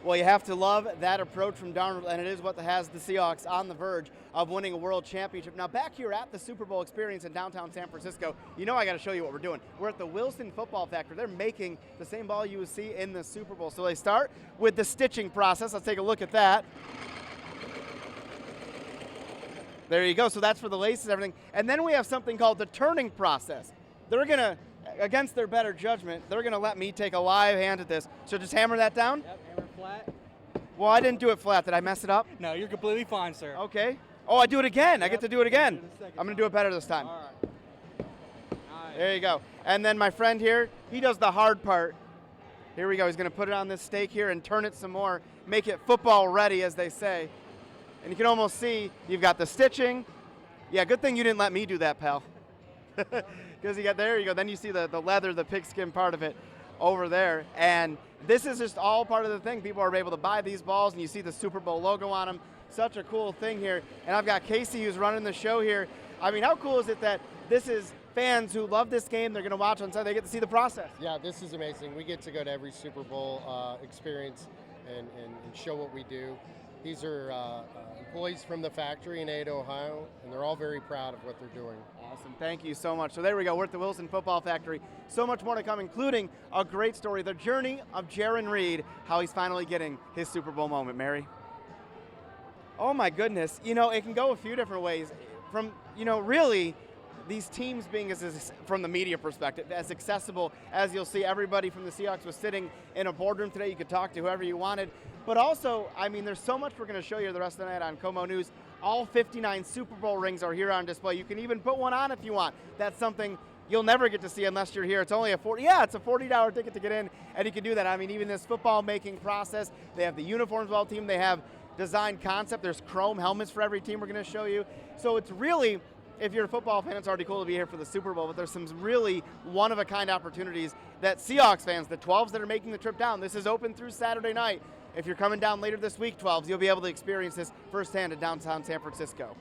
Well, you have to love that approach from Darnold, and it is what has the Seahawks on the verge of winning a world championship. Now, back here at the Super Bowl experience in downtown San Francisco, you know I got to show you what we're doing. We're at the Wilson Football Factory. They're making the same ball you would see in the Super Bowl. So they start with the stitching process. Let's take a look at that. There you go. So that's for the laces and everything. And then we have something called the turning process. They're going to, against their better judgment, they're going to let me take a live hand at this. So just hammer that down? Yep, hammer flat. Well, I didn't do it flat. Did I mess it up? No, you're completely fine, sir. Okay. Oh, I do it again. Yep. I get to do it again. I'm going to do it better this time. All right. There you go. And then my friend here, he does the hard part. Here we go. He's going to put it on this stake here and turn it some more, make it football ready, as they say. And you can almost see you've got the stitching. Yeah, good thing you didn't let me do that, pal. Because there you go. Then you see the leather, the pigskin part of it over there. And this is just all part of the thing. People are able to buy these balls, and you see the Super Bowl logo on them. Such a cool thing here. And I've got Casey who's running the show here. I mean, how cool is it that this is fans who love this game, they're going to watch on Sunday, they get to see the process. Yeah, this is amazing. We get to go to every Super Bowl experience and show what we do. These are employees from the factory in Ada, Ohio, and they're all very proud of what they're doing. Awesome. Thank you so much. So there we go. We're at the Wilson Football Factory. So much more to come, including a great story, the journey of Jaron Reed, how he's finally getting his Super Bowl moment. Mary? Oh, my goodness. You know, it can go a few different ways. From, you know, really, these teams being, from the media perspective, as accessible as you'll see. Everybody from the Seahawks was sitting in a boardroom today. You could talk to whoever you wanted. But also, I mean, there's so much we're going to show you the rest of the night on KOMO News. All 59 Super Bowl rings are here on display. You can even put one on if you want. That's something you'll never get to see unless you're here. It's only it's a $40 ticket to get in, and you can do that. I mean, even this football making process, they have the uniforms of all team. They have design concept. There's chrome helmets for every team we're going to show you. So it's really, if you're a football fan, it's already cool to be here for the Super Bowl, but there's some really one-of-a-kind opportunities that Seahawks fans, the 12s that are making the trip down, this is open through Saturday night. If you're coming down later this week, 12s, you'll be able to experience this firsthand in downtown San Francisco.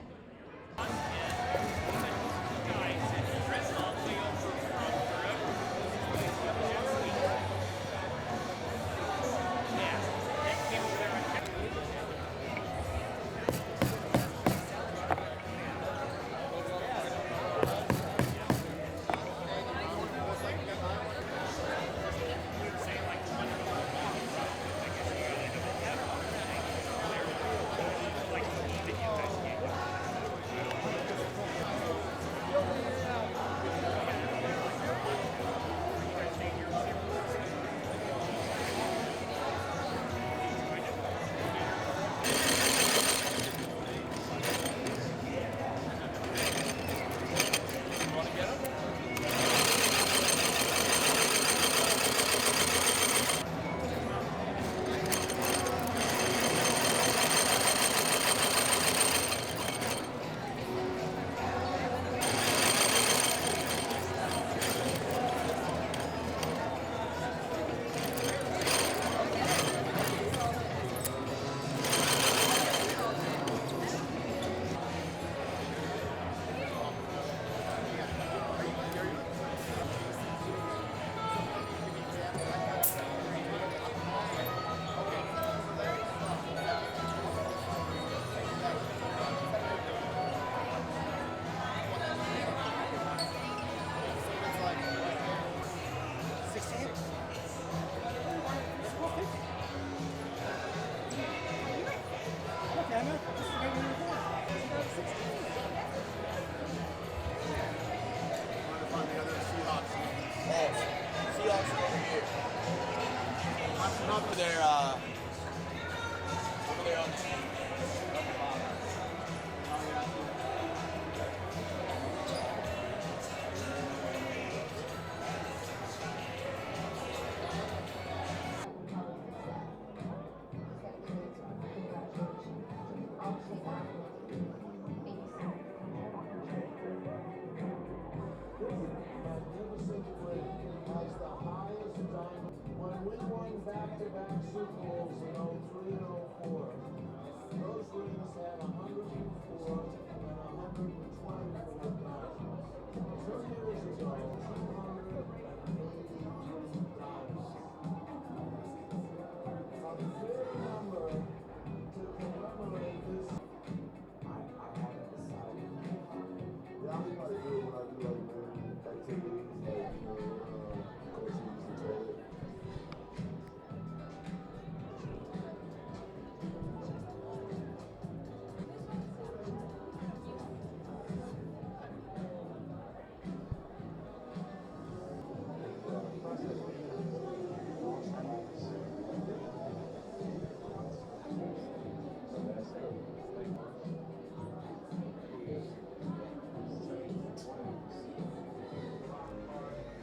Over there on the team. When we won back-to-back Super Bowls in 03 and 04,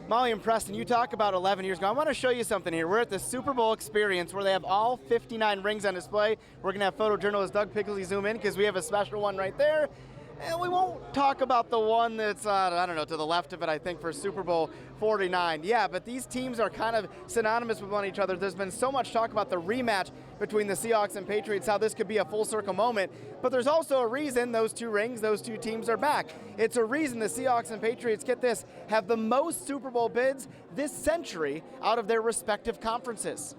Molly and Preston, you talk about 11 years ago. I want to show you something here. We're at the Super Bowl Experience where they have all 59 rings on display. We're going to have photojournalist Doug Pickley zoom in because we have a special one right there. And we won't talk about the one that's, I don't know, to the left of it, I think, for Super Bowl 49. Yeah, but these teams are kind of synonymous with one another. There's been so much talk about the rematch between the Seahawks and Patriots, how this could be a full circle moment. But there's also a reason those two rings, those two teams are back. It's a reason the Seahawks and Patriots, get this, have the most Super Bowl bids this century out of their respective conferences.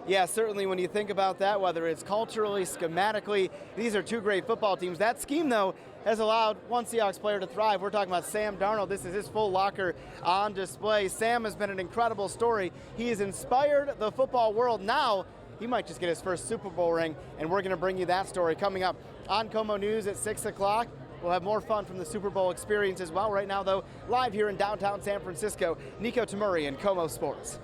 Yeah, certainly when you think about that, whether it's culturally, schematically, these are two great football teams. That scheme, though, has allowed one Seahawks player to thrive. We're talking about Sam Darnold. This is his full locker on display. Sam has been an incredible story. He has inspired the football world. Now, he might just get his first Super Bowl ring, and we're going to bring you that story coming up on KOMO News at 6 o'clock. We'll have more fun from the Super Bowl Experience as well. Right now, though, live here in downtown San Francisco, Niko Tamurian, KOMO Sports.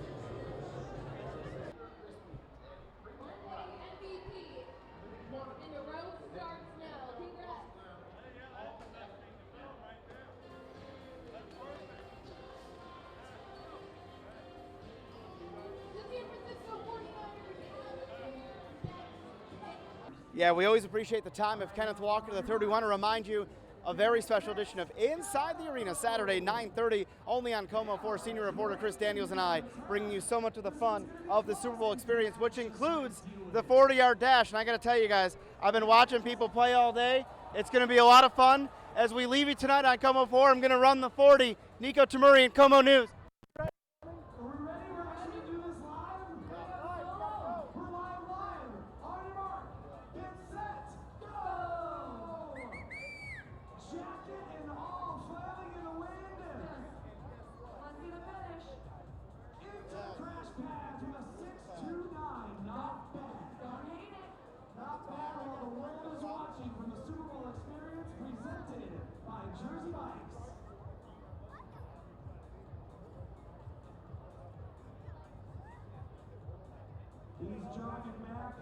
Yeah, we always appreciate the time of Kenneth Walker III. We want to remind you a very special edition of Inside the Arena, Saturday, 9:30, only on KOMO 4. Senior reporter Chris Daniels and I bringing you so much of the fun of the Super Bowl Experience, which includes the 40-yard dash. And I got to tell you guys, I've been watching people play all day. It's going to be a lot of fun. As we leave you tonight on KOMO 4, I'm going to run the 40. Niko Tamurian, KOMO News. He's jogging back.